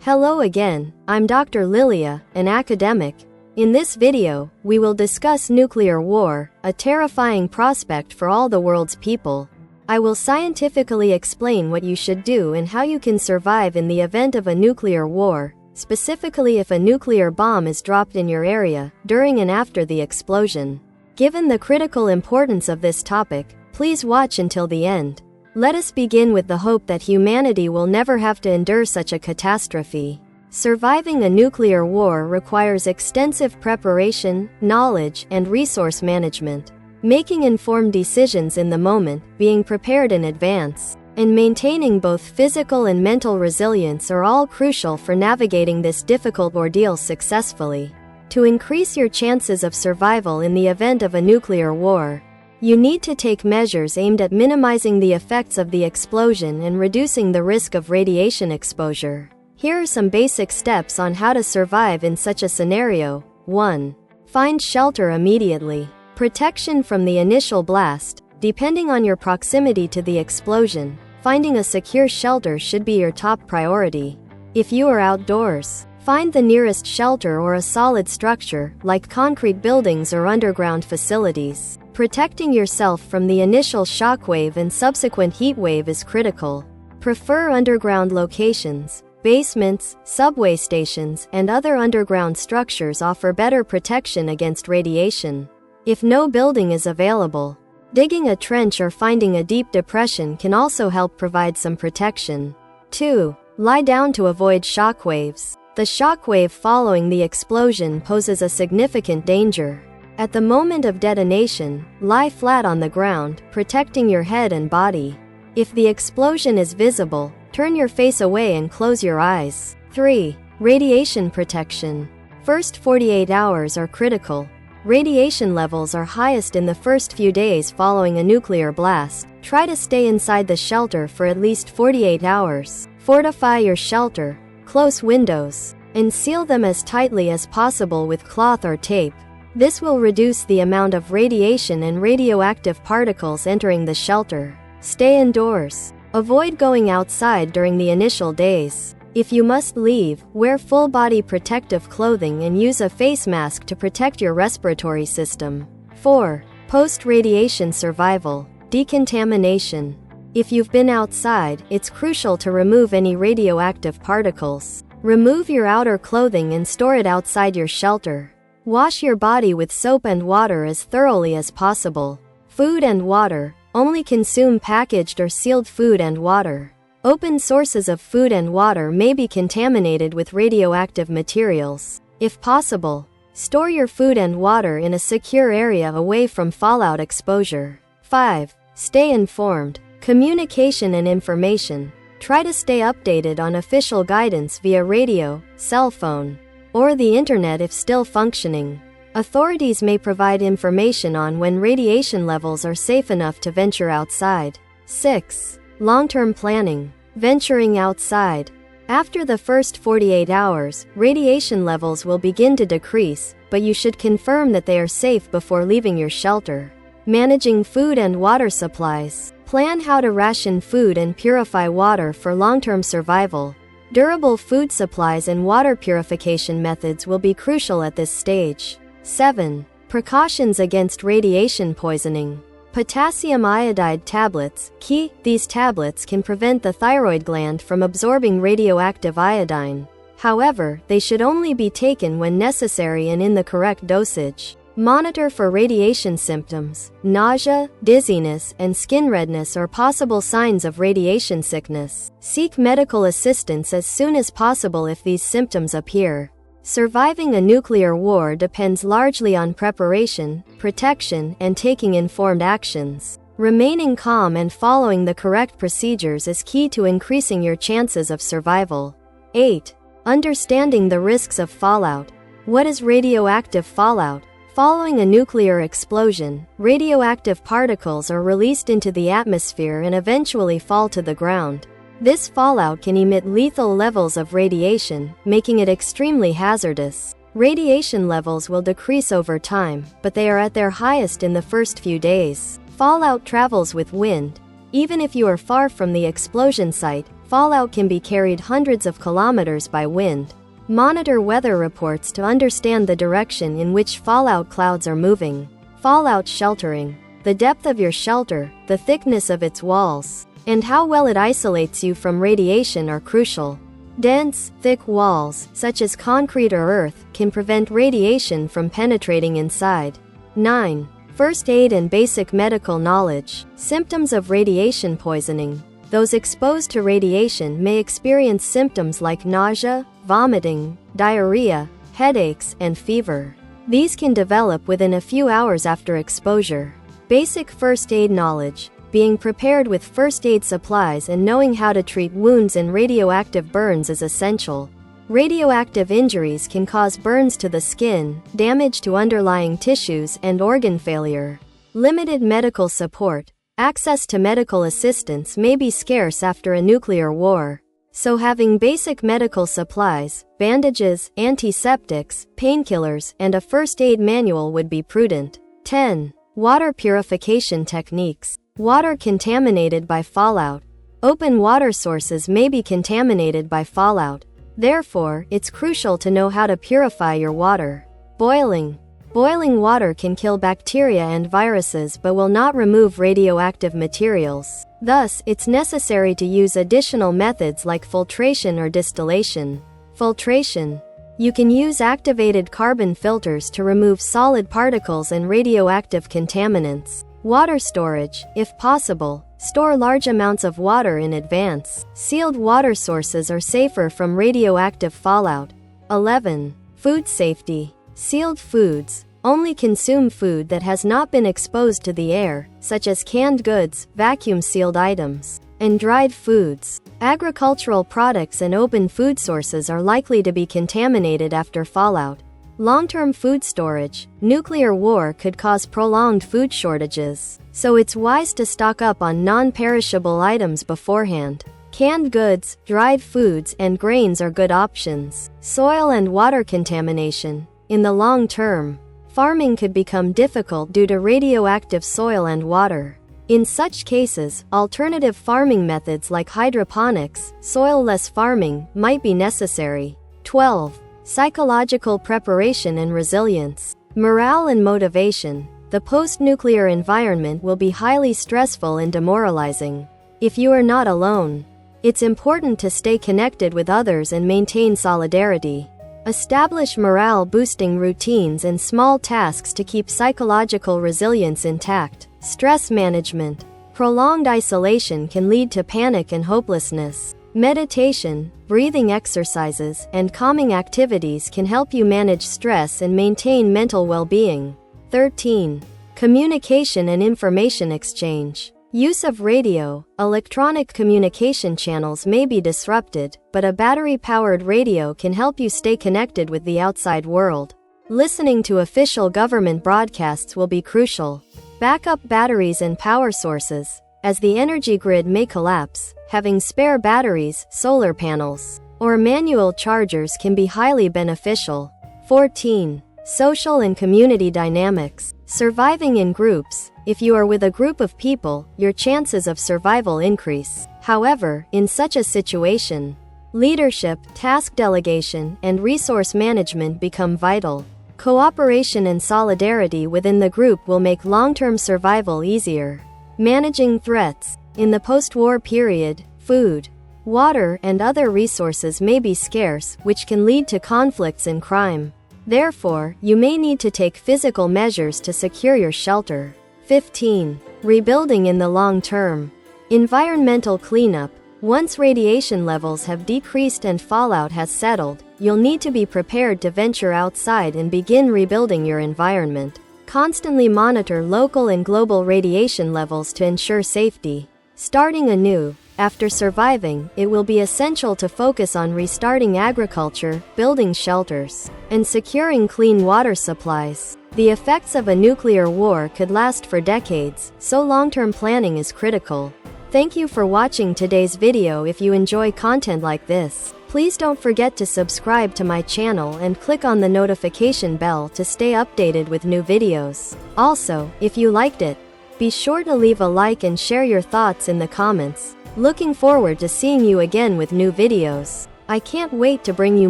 Hello again, I'm Dr. Lilia, an academic. In this video, we will discuss nuclear war, a terrifying prospect for all the world's people. I will scientifically explain what you should do and how you can survive in the event of a nuclear war, specifically if a nuclear bomb is dropped in your area, during and after the explosion. Given the critical importance of this topic, please watch until the end. Let us begin with the hope that humanity will never have to endure such a catastrophe. Surviving a nuclear war requires extensive preparation, knowledge, and resource management. Making informed decisions in the moment, being prepared in advance, and maintaining both physical and mental resilience are all crucial for navigating this difficult ordeal successfully. To increase your chances of survival in the event of a nuclear war, you need to take measures aimed at minimizing the effects of the explosion and reducing the risk of radiation exposure. Here are some basic steps on how to survive in such a scenario. 1. Find shelter immediately. Protection from the initial blast. Depending on your proximity to the explosion, finding a secure shelter should be your top priority. If you are outdoors, find the nearest shelter or a solid structure, like concrete buildings or underground facilities. Protecting yourself from the initial shockwave and subsequent heat wave is critical. Prefer underground locations. Basements, subway stations, and other underground structures offer better protection against radiation. If no building is available, digging a trench or finding a deep depression can also help provide some protection. 2. Lie down to avoid shockwaves. The shockwave following the explosion poses a significant danger. At the moment of detonation, lie flat on the ground, protecting your head and body. If the explosion is visible, turn your face away and close your eyes. 3. Radiation protection. First 48 hours are critical. Radiation levels are highest in the first few days following a nuclear blast. Try to stay inside the shelter for at least 48 hours. Fortify your shelter, close windows, and seal them as tightly as possible with cloth or tape. This will reduce the amount of radiation and radioactive particles entering the shelter. Stay indoors. Avoid going outside during the initial days. If you must leave, wear full-body protective clothing and use a face mask to protect your respiratory system. 4. Post-radiation survival. Decontamination. If you've been outside, it's crucial to remove any radioactive particles. Remove your outer clothing and store it outside your shelter. Wash your body with soap and water as thoroughly as possible. Food and water. Only consume packaged or sealed food and water. Open sources of food and water may be contaminated with radioactive materials. If possible, store your food and water in a secure area away from fallout exposure. 5. Stay informed. Communication and information. Try to stay updated on official guidance via radio, cell phone, or the internet if still functioning. Authorities may provide information on when radiation levels are safe enough to venture outside. 6. Long-term planning. Venturing outside. After the first 48 hours, radiation levels will begin to decrease, but you should confirm that they are safe before leaving your shelter. Managing food and water supplies. Plan how to ration food and purify water for long-term survival. Durable food supplies and water purification methods will be crucial at this stage. 7. Precautions against radiation poisoning. Potassium iodide tablets. Key: these tablets can prevent the thyroid gland from absorbing radioactive iodine. However, they should only be taken when necessary and in the correct dosage. Monitor for radiation symptoms. Nausea, dizziness, and skin redness are possible signs of radiation sickness. Seek medical assistance as soon as possible if these symptoms appear. Surviving a nuclear war depends largely on preparation, protection, and taking informed actions. Remaining calm and following the correct procedures is key to increasing your chances of survival. 8. Understanding the risks of fallout. What is radioactive fallout? Following a nuclear explosion, radioactive particles are released into the atmosphere and eventually fall to the ground. This fallout can emit lethal levels of radiation, making it extremely hazardous. Radiation levels will decrease over time, but they are at their highest in the first few days. Fallout travels with wind. Even if you are far from the explosion site, Fallout can be carried hundreds of kilometers by wind. Monitor weather reports to understand the direction in which fallout clouds are moving. Fallout sheltering. The depth of your shelter, the thickness of its walls, and how well it isolates you from radiation are crucial. Dense, thick walls, such as concrete or earth, can prevent radiation from penetrating inside. 9. First aid and basic medical knowledge. Symptoms of radiation poisoning. Those exposed to radiation may experience symptoms like nausea, vomiting, diarrhea, headaches, and fever. These can develop within a few hours after exposure. Basic first aid knowledge. Being prepared with first aid supplies and knowing how to treat wounds and radioactive burns is essential. Radioactive injuries can cause burns to the skin, damage to underlying tissues, and organ failure. Limited medical support. Access to medical assistance may be scarce after a nuclear war. So having basic medical supplies, bandages, antiseptics, painkillers, and a first aid manual would be prudent. 10. Water purification techniques. Water contaminated by fallout. Open water sources may be contaminated by fallout. Therefore, it's crucial to know how to purify your water. Boiling. Boiling water can kill bacteria and viruses but will not remove radioactive materials. Thus, it's necessary to use additional methods like filtration or distillation. Filtration. You can use activated carbon filters to remove solid particles and radioactive contaminants. Water storage. If possible, store large amounts of water in advance. Sealed water sources are safer from radioactive fallout. 11. Food safety. Sealed foods. Only consume food that has not been exposed to the air, such as canned goods, vacuum-sealed items, and dried foods. Agricultural products and open food sources are likely to be contaminated after fallout. Long-term food storage. Nuclear war could cause prolonged food shortages, so it's wise to stock up on non-perishable items beforehand. Canned goods, dried foods, and grains are good options. Soil and water contamination. In the long term, farming could become difficult due to radioactive soil and water. In such cases, alternative farming methods like hydroponics, soil-less farming, might be necessary. 12. Psychological preparation and resilience. Morale and motivation. The post-nuclear environment will be highly stressful and demoralizing. If you are not alone, it's important to stay connected with others and maintain solidarity. Establish morale-boosting routines and small tasks to keep psychological resilience intact. Stress management. Prolonged isolation can lead to panic and hopelessness. Meditation, breathing exercises, and calming activities can help you manage stress and maintain mental well-being. 13. Communication and information exchange. Use of radio, electronic communication channels may be disrupted, but a battery-powered radio can help you stay connected with the outside world. Listening to official government broadcasts will be crucial. Backup batteries and power sources. As the energy grid may collapse, having spare batteries, solar panels, or manual chargers can be highly beneficial. 14. Social and community dynamics. Surviving in groups. If you are with a group of people, your chances of survival increase. However, in such a situation, leadership, task delegation, and resource management become vital. Cooperation and solidarity within the group will make long-term survival easier. Managing threats. In the post-war period, food, water, and other resources may be scarce, which can lead to conflicts and crime. Therefore, you may need to take physical measures to secure your shelter. 15. Rebuilding in the long term. Environmental cleanup. Once radiation levels have decreased and fallout has settled, you'll need to be prepared to venture outside and begin rebuilding your environment. Constantly monitor local and global radiation levels to ensure safety. Starting anew. After surviving, it will be essential to focus on restarting agriculture, building shelters, and securing clean water supplies. The effects of a nuclear war could last for decades, so long-term planning is critical. Thank you for watching today's video. If you enjoy content like this, please don't forget to subscribe to my channel and click on the notification bell to stay updated with new videos. Also, if you liked it, be sure to leave a like and share your thoughts in the comments. Looking forward to seeing you again with new videos. I can't wait to bring you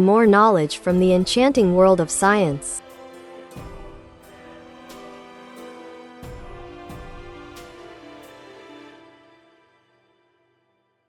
more knowledge from the enchanting world of science.